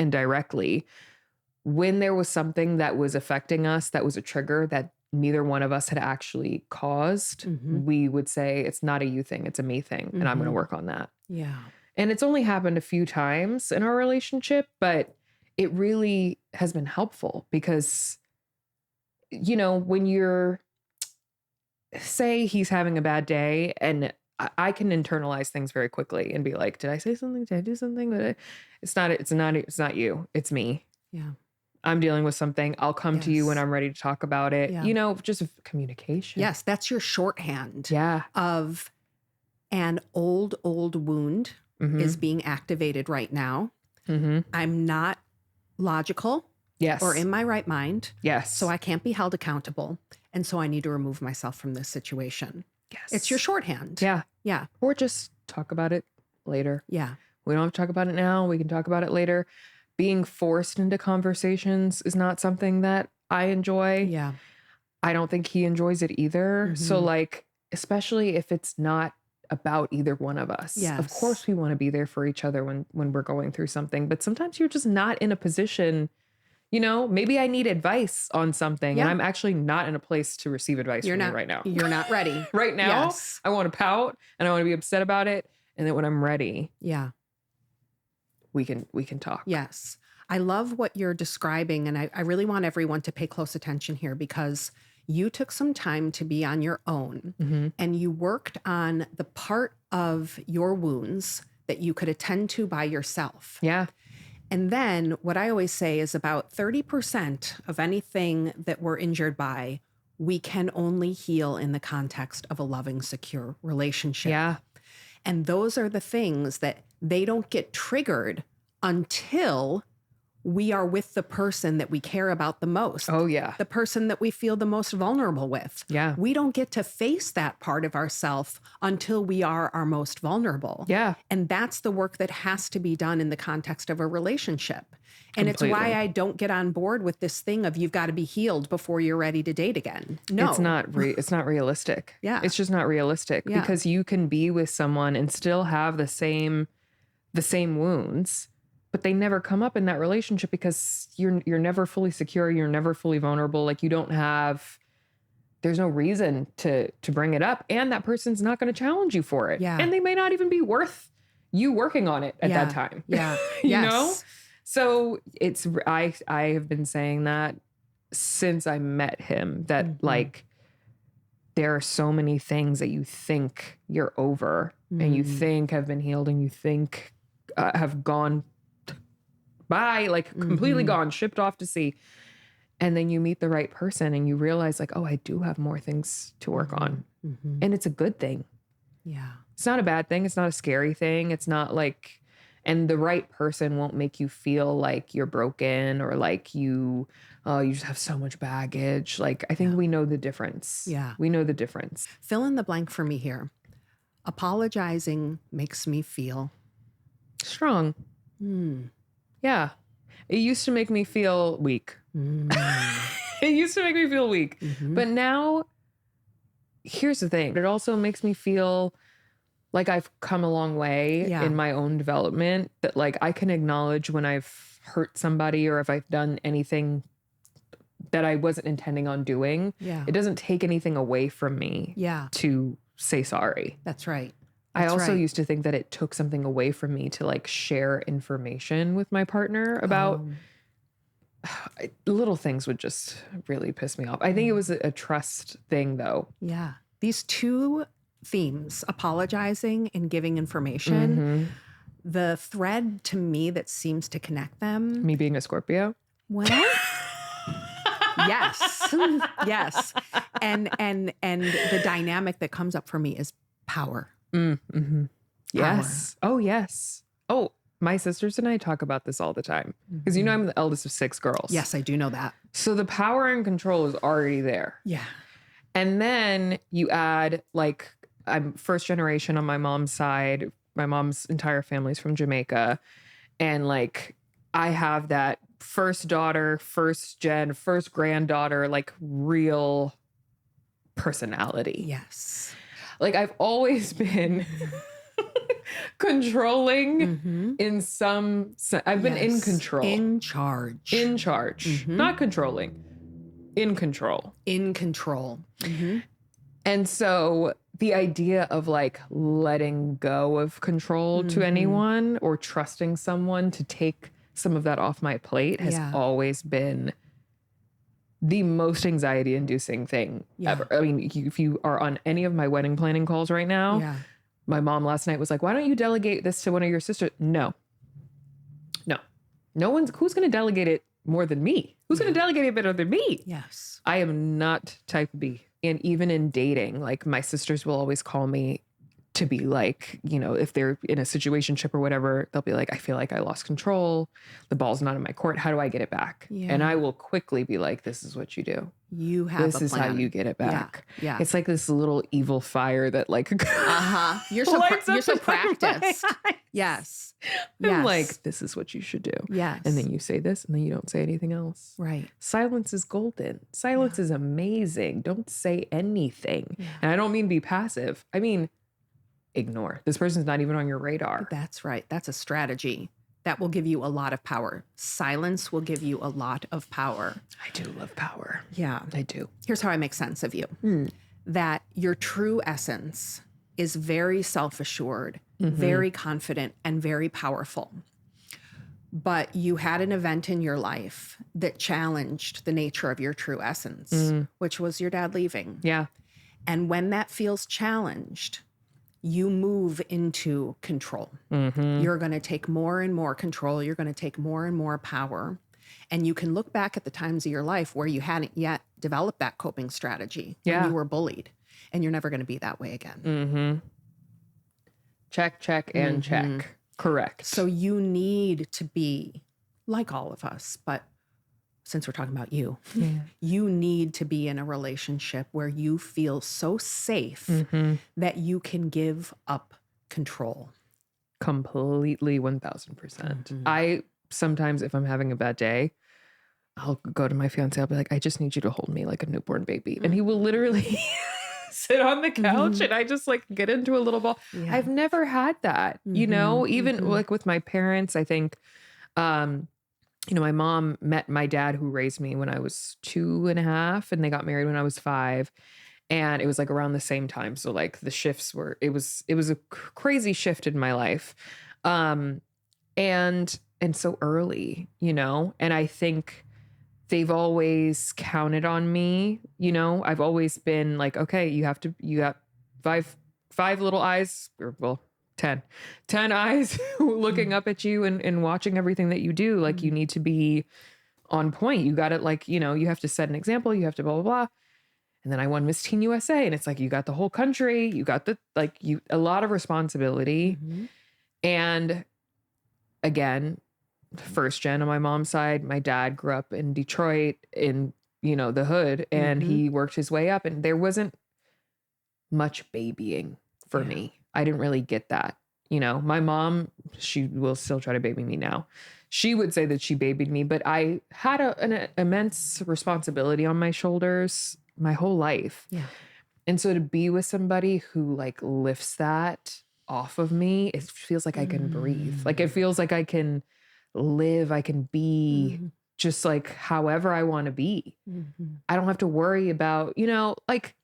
and directly when there was something that was affecting us, that was a trigger that neither one of us had actually caused, we would say, it's not a you thing, it's a me thing. And I'm going to work on that. Yeah. And it's only happened a few times in our relationship, but it really has been helpful because, when you're, say he's having a bad day, and I can internalize things very quickly and be like, did I say something? Did I do something? It's not you. It's me. Yeah. I'm dealing with something. I'll come to you when I'm ready to talk about it. Yeah. Just communication. Yes. That's your shorthand of an old wound is being activated right now. I'm not logical or in my right mind. Yes. So I can't be held accountable. And so I need to remove myself from this situation. Yes. It's your shorthand. Yeah. Yeah. Or just talk about it later. Yeah. We don't have to talk about it now. We can talk about it later. Being forced into conversations is not something that I enjoy. Yeah. I don't think he enjoys it either. So like, especially if it's not about either one of us. Yes. Of course we want to be there for each other when we're going through something, but sometimes you're just not in a position, maybe I need advice on something and I'm actually not in a place to receive advice from you right now. You're not ready. Right now, yes. I want to pout and I want to be upset about it. And then when I'm ready, we can talk. Yes. I love what you're describing. And I really want everyone to pay close attention here, because you took some time to be on your own and you worked on the part of your wounds that you could attend to by yourself. Yeah. And then what I always say is about 30% of anything that we're injured by, we can only heal in the context of a loving, secure relationship. Yeah. And those are the things that they don't get triggered until we are with the person that we care about the most. Oh, yeah. The person that we feel the most vulnerable with. Yeah. We don't get to face that part of ourselves until we are our most vulnerable. Yeah. And that's the work that has to be done in the context of a relationship. And Completely. It's why I don't get on board with this thing of you've got to be healed before you're ready to date again. No. It's not realistic. Yeah. It's just not realistic because you can be with someone and still have the same wounds, but they never come up in that relationship because you're never fully secure. You're never fully vulnerable. Like there's no reason to bring it up. And that person's not going to challenge you for it. Yeah. And they may not even be worth you working on it at that time. Yeah. You know? So I have been saying that since I met him, that like there are so many things that you think you're over and you think have been healed and you think have gone by, like completely gone, shipped off to sea. And then you meet the right person and you realize like, oh, I do have more things to work on. And it's a good thing. Yeah. It's not a bad thing. It's not a scary thing. It's not like, and the right person won't make you feel like you're broken or like you just have so much baggage. Like, I think we know the difference. Yeah. We know the difference. Fill in the blank for me here. Apologizing makes me feel Strong. Yeah. It used to make me feel weak. It used to make me feel weak. But now, here's the thing. It also makes me feel like I've come a long way in my own development, that like I can acknowledge when I've hurt somebody or if I've done anything that I wasn't intending on doing. Yeah. It doesn't take anything away from me to say sorry. That's right. I also used to think that it took something away from me to like share information with my partner about little things would just really piss me off. I think it was a trust thing though. Yeah. These two themes, apologizing and giving information, the thread to me that seems to connect them. Me being a Scorpio? Well, yes. Yes. And the dynamic that comes up for me is power. Yes. Oh, yes. Oh, my sisters and I talk about this all the time because you know I'm the eldest of 6 girls. Yes, I do know that. So the power and control is already there. Yeah. And then you add like, I'm first generation on my mom's side. My mom's entire family's from Jamaica. And like, I have that first daughter, first gen, first granddaughter, like real personality. Yes. Like I've always been controlling in some sense. I've been in control. In charge. In charge. Not controlling. In control. In control. And so the idea of like letting go of control to anyone or trusting someone to take some of that off my plate has always been the most anxiety inducing thing ever. I mean, if you are on any of my wedding planning calls right now, my mom last night was like, why don't you delegate this to one of your sisters? No, who's going to delegate it more than me? Who's going to delegate it better than me? Yes. I am not type B. And even in dating, like my sisters will always call me to be like, you know, if they're in a situationship or whatever, they'll be like, I feel like I lost control. The ball's not in my court. How do I get it back? Yeah. And I will quickly be like, this is what you do. You have this a is plan. how you get it back. Yeah. It's like this little evil fire that like You're so lights you're up so in my practiced. Yes. I'm like, this is what you should do. Yes. And then you say this and then you don't say anything else. Right. Silence is golden. Silence is amazing. Don't say anything. And I don't mean be passive. I mean, ignore. This person's not even on your radar. That's right. That's a strategy that will give you a lot of power. Silence will give you a lot of power. I do love power. Yeah. I do. Here's how I make sense of you. That your true essence is very self-assured, very confident, and very powerful. But you had an event in your life that challenged the nature of your true essence, which was your dad leaving. Yeah. And when that feels challenged, you move into control. You're going to take more and more control. You're going to take more and more power. And you can look back at the times of your life where you hadn't yet developed that coping strategy. When you were bullied. And you're never going to be that way again. Check, check, and check. Correct. So you need to be like all of us, but since we're talking about you, you need to be in a relationship where you feel so safe that you can give up control. Completely 1000%. I sometimes, if I'm having a bad day, I'll go to my fiance. I'll be like, I just need you to hold me like a newborn baby. And he will literally sit on the couch and I just like get into a little ball. I've never had that, you know, even like with my parents, I think, you know, my mom met my dad who raised me when I was 2.5 and they got married when I was 5. And it was like around the same time. So like the shifts were, it was a crazy shift in my life. And so early, you know, and I think they've always counted on me. You know, I've always been like, okay, you got five little eyes, or well, 10 eyes looking up at you and watching everything that you do. Like, you need to be on point. You got it. Like, you know, you have to set an example. You have to blah, blah, blah. And then I won Miss Teen USA, and it's like, you got the whole country, you got a lot of responsibility. And again, first gen on my mom's side, my dad grew up in Detroit in, you know, the hood, and he worked his way up, and there wasn't much babying for me. I didn't really get that. You know, my mom, she will still try to baby me now. She would say that she babied me, but I had an immense responsibility on my shoulders my whole life. Yeah. And so to be with somebody who like lifts that off of me, it feels like I can breathe. Like, it feels like I can live, I can be just like however I want to be. I don't have to worry about, you know, like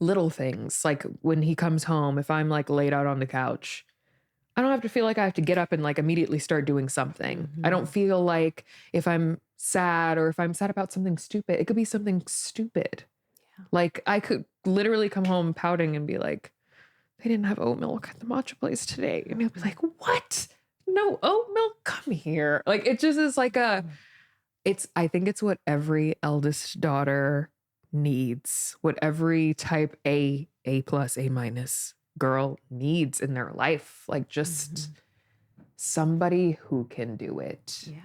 little things. Like when he comes home, if I'm like laid out on the couch, I don't have to feel like I have to get up and like immediately start doing something. I don't feel like if I'm sad or if I'm sad about something stupid, it could be something stupid. Yeah. Like I could literally come home pouting and be like, they didn't have oat milk at the matcha place today. And he'll be like, what? No oat milk? Come here. Like, it just is like I think it's what every eldest daughter needs, what every type A plus, A minus girl needs in their life. Like, just somebody who can do it. Yeah.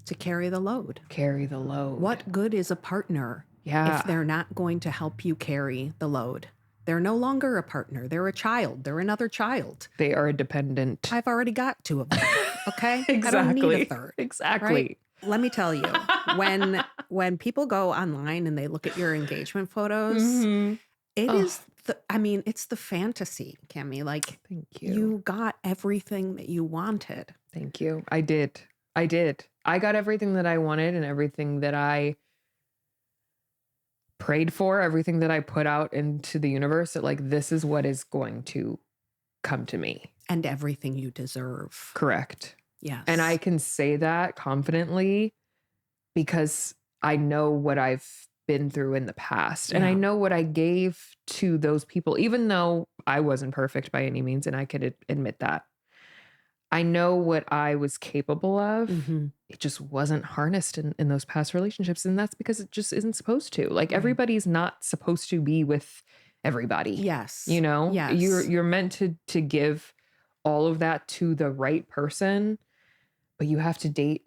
To carry the load. Carry the load. What good is a partner if they're not going to help you carry the load? They're no longer a partner. They're a child. They're another child. They are a dependent. I've already got 2 of them. Okay? Exactly. I don't need a third. Exactly. Right? Let me tell you, when people go online and they look at your engagement photos, it is it's the fantasy, Kamie. Like, thank you. You got everything that you wanted. Thank you. I did. I got everything that I wanted and everything that I prayed for, everything that I put out into the universe, that like, this is what is going to come to me. And everything you deserve. Correct. Yes. And I can say that confidently because I know what I've been through in the past. And I know what I gave to those people, even though I wasn't perfect by any means. And I could admit that. I know what I was capable of. It just wasn't harnessed in those past relationships. And that's because it just isn't supposed to. Like, everybody's not supposed to be with everybody. Yes. You know? Yes. You're meant to give all of that to the right person, but you have to date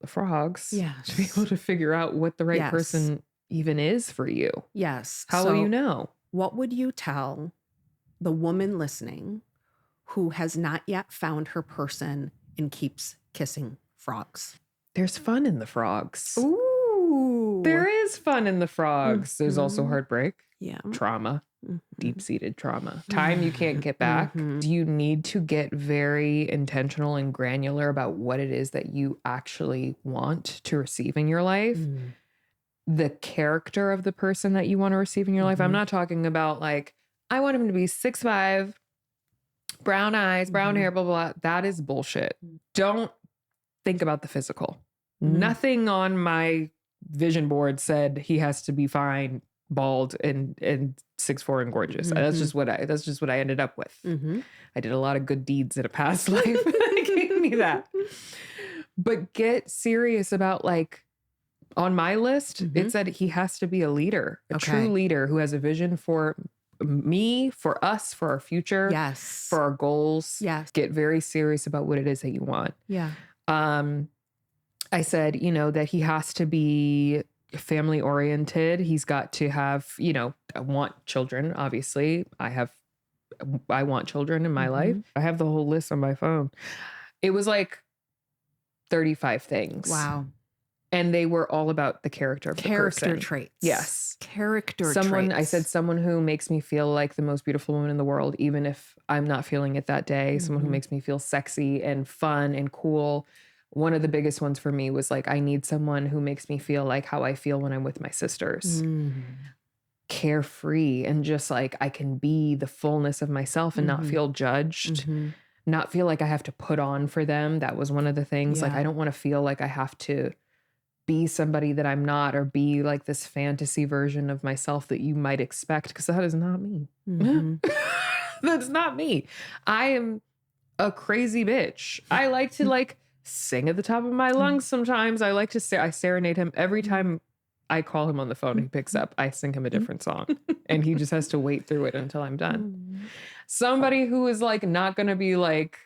the frogs to be able to figure out what the right person even is for you. Yes. How will you know? What would you tell the woman listening who has not yet found her person and keeps kissing frogs? There's fun in the frogs. Ooh. There is fun in the frogs. There's also heartbreak. Yeah. Trauma. Deep-seated trauma. Time you can't get back. Do you need to get very intentional and granular about what it is that you actually want to receive in your life? The character of the person that you want to receive in your life. I'm not talking about like, I want him to be 6'5", brown eyes, brown hair, blah, blah, blah. That is bullshit. Don't think about the physical. Nothing on my vision board said he has to be fine, bald, and 6'4" and gorgeous. That's just what I ended up with. I did a lot of good deeds in a past life that gave me that. But get serious about, like, on my list, it said he has to be a leader, a true leader who has a vision for me, for us, for our future, for our goals. Get very serious about what it is that you want. I said, you know, that he has to be family oriented. He's got to have, you know, I want children. Obviously, I want children in my life. I have the whole list on my phone. It was like 35 things. Wow. And they were all about the character of the person. Character traits. Yes. Character traits. I said someone who makes me feel like the most beautiful woman in the world, even if I'm not feeling it that day. Someone who makes me feel sexy and fun and cool. One of the biggest ones for me was like, I need someone who makes me feel like how I feel when I'm with my sisters. Carefree and just like I can be the fullness of myself and not feel judged. Not feel like I have to put on for them. That was one of the things. Like, I don't want to feel like I have to be somebody that I'm not, or be like this fantasy version of myself that you might expect, because that is not me. That's not me. I am a crazy bitch. I like to like sing at the top of my lungs sometimes. I like to I serenade him every time I call him on the phone and he picks up. I sing him a different song and he just has to wait through it until I'm done. Somebody who is like not going to be like,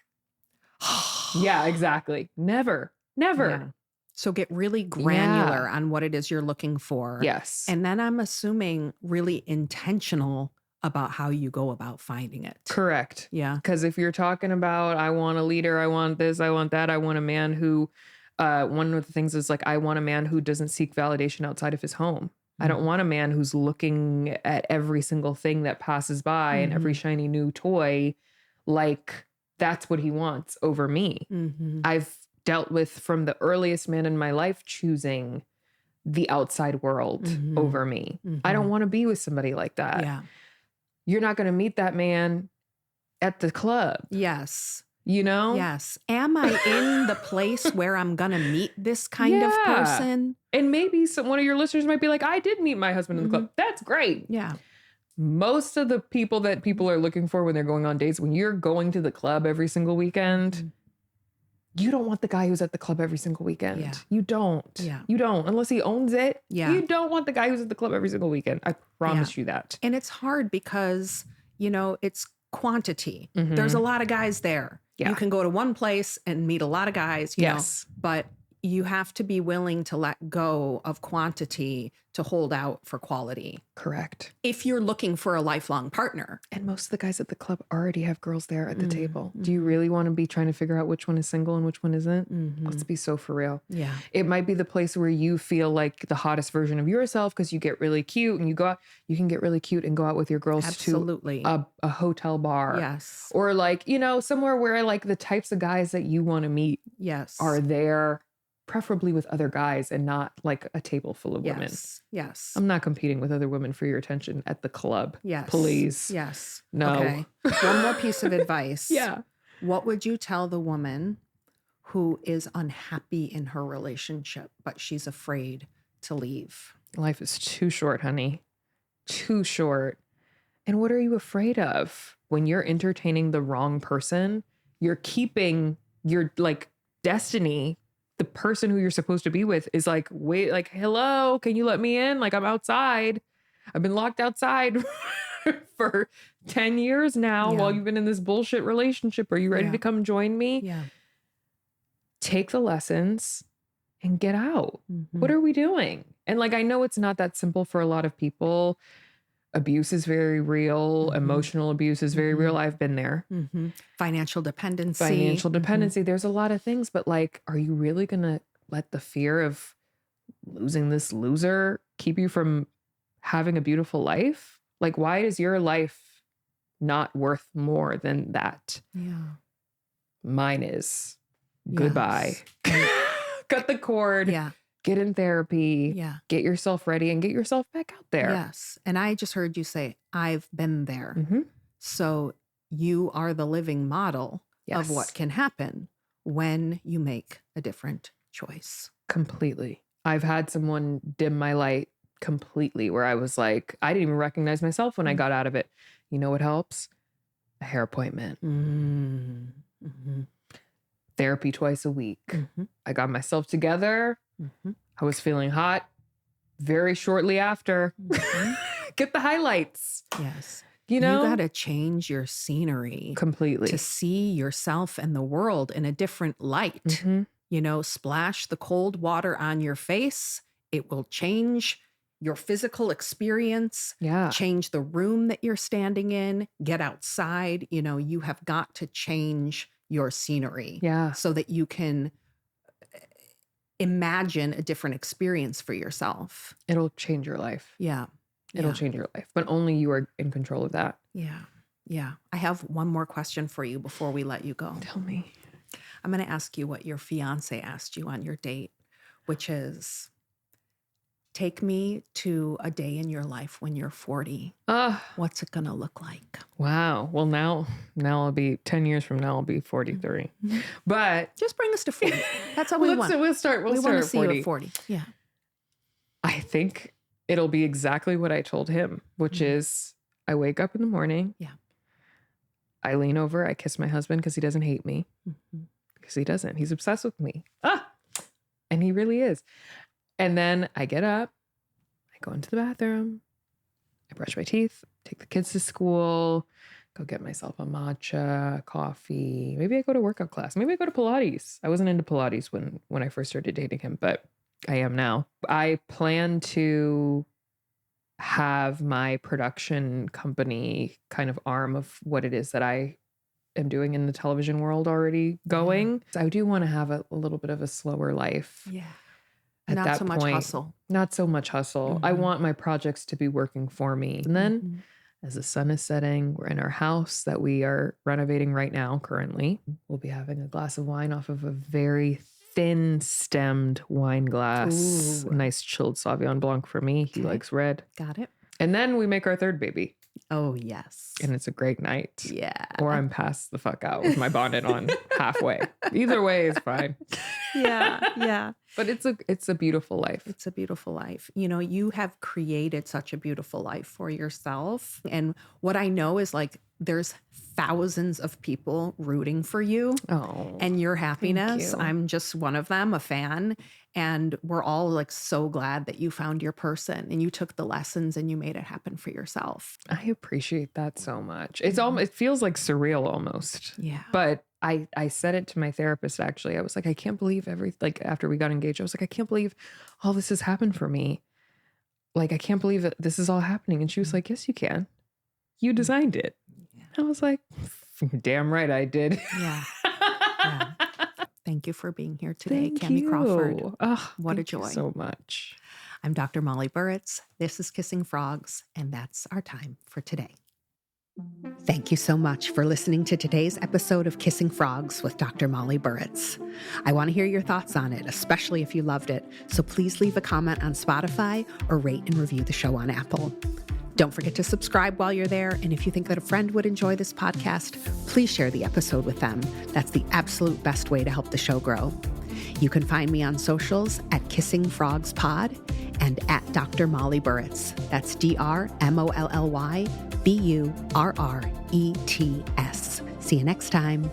yeah, exactly. Never. Yeah. So get really granular on what it is you're looking for. Yes. And then I'm assuming really intentional about how you go about finding it. Correct. Yeah. Because if you're talking about, I want a leader, I want this, I want that, I want a man who, one of the things is like, I want a man who doesn't seek validation outside of his home. I don't want a man who's looking at every single thing that passes by and every shiny new toy. Like that's what he wants over me. I've dealt with from the earliest man in my life choosing the outside world over me. I don't want to be with somebody like that. Yeah. You're not going to meet that man at the club. Yes. You know? Yes. Am I in the place where I'm going to meet this kind of person? And maybe one of your listeners might be like, I did meet my husband in the club. That's great. Yeah. Most of the people that people are looking for when they're going on dates, when you're going to the club every single weekend, you don't want the guy who's at the club every single weekend. Yeah. You don't. Yeah. You don't. Unless he owns it. Yeah. You don't want the guy who's at the club every single weekend. I promise you that. And it's hard because, you know, it's quantity. There's a lot of guys there. Yeah. You can go to one place and meet a lot of guys, you know, but you have to be willing to let go of quantity to hold out for quality. Correct. If you're looking for a lifelong partner. And most of the guys at the club already have girls there at the table. Do you really want to be trying to figure out which one is single and which one isn't? Let's be so for real. Yeah. It might be the place where you feel like the hottest version of yourself because you get really cute and you go out, you can get really cute and go out with your girls Absolutely. to a hotel bar. Yes. Or like, you know, somewhere where like the types of guys that you want to meet are there, preferably with other guys and not like a table full of women. Yes. I'm not competing with other women for your attention at the club. Yes. Please. Yes. No. Okay. One more piece of advice. Yeah. What would you tell the woman who is unhappy in her relationship, but she's afraid to leave? Life is too short, honey. Too short. And what are you afraid of? When you're entertaining the wrong person, you're keeping your like destiny. The person who you're supposed to be with is like, wait, like, hello, can you let me in? Like, I'm outside. I've been locked outside for 10 years now while you've been in this bullshit relationship. Are you ready to come join me? Yeah. Take the lessons and get out. What are we doing? And like, I know it's not that simple for a lot of people. Abuse is very real. Emotional abuse is very real. I've been there. Financial dependency. There's a lot of things, but like, are you really going to let the fear of losing this loser keep you from having a beautiful life? Like, why is your life not worth more than that? Yeah. Mine is. Goodbye. Cut the cord. Yeah. Get in therapy. Yeah. Get yourself ready and get yourself back out there. Yes. And I just heard you say, I've been there. So you are the living model of what can happen when you make a different choice. Completely. I've had someone dim my light completely where I was like, I didn't even recognize myself when I got out of it. You know what helps? A hair appointment. Therapy twice a week. I got myself together. I was feeling hot very shortly after. Get the highlights. Yes. You know? You got to change your scenery completely to see yourself and the world in a different light. You know, splash the cold water on your face. It will change your physical experience. Yeah. Change the room that you're standing in. Get outside. You know, you have got to change your scenery. Yeah. So that you can imagine a different experience for yourself. It'll change your life. Yeah. It'll change your life, but only you are in control of that. Yeah. Yeah. I have one more question for you before we let you go. Tell me. I'm going to ask you what your fiance asked you on your date, which is, take me to a day in your life when you're 40. What's it going to look like? Wow. Well, now I'll be 10 years from now, I'll be 43. Mm-hmm. But just bring us to 40. That's all we want. We'll start we want to at see 40. You at 40. Yeah. I think it'll be exactly what I told him, which is I wake up in the morning. Yeah. I lean over, I kiss my husband because he doesn't hate me. Because he doesn't. He's obsessed with me. And he really is. And then I get up, I go into the bathroom, I brush my teeth, take the kids to school, go get myself a matcha, coffee. Maybe I go to workout class. Maybe I go to Pilates. I wasn't into Pilates when I first started dating him, but I am now. I plan to have my production company kind of arm of what it is that I am doing in the television world already going. So I do want to have a little bit of a slower life. Yeah. Not so much hustle. Not so much hustle. I want my projects to be working for me. And then as the sun is setting, we're in our house that we are renovating right now currently. We'll be having a glass of wine off of a very thin stemmed wine glass. A nice chilled Sauvignon Blanc for me. He likes red. Got it. And then we make our third baby. Oh, yes. And it's a great night. Yeah. Or I'm passed the fuck out with my bonnet on halfway. Either way is fine. Yeah. But it's a beautiful life. It's a beautiful life. You know, you have created such a beautiful life for yourself. And what I know is like there's thousands of people rooting for you and your happiness. Thank you. I'm just one of them, a fan. And we're all like so glad that you found your person and you took the lessons and you made it happen for yourself. I appreciate that so much. It's it feels like surreal almost. Yeah. But I said it to my therapist, actually. I was like, I can't believe after we got engaged, I was like, I can't believe all this has happened for me. Like, I can't believe that this is all happening. And she was like, yes, you can. You designed it. Yeah. I was like, damn right I did. Yeah. Thank you for being here today, Kamie Crawford. What a joy. Thank you so much. I'm Dr. Molly Burritts. This is Kissing Frogs, and that's our time for today. Thank you so much for listening to today's episode of Kissing Frogs with Dr. Molly Burritts. I want to hear your thoughts on it, especially if you loved it. So please leave a comment on Spotify or rate and review the show on Apple. Don't forget to subscribe while you're there. And if you think that a friend would enjoy this podcast, please share the episode with them. That's the absolute best way to help the show grow. You can find me on socials at Kissing Frogs Pod and at Dr. Molly Burritts. That's DrMollybUrrets. See you next time.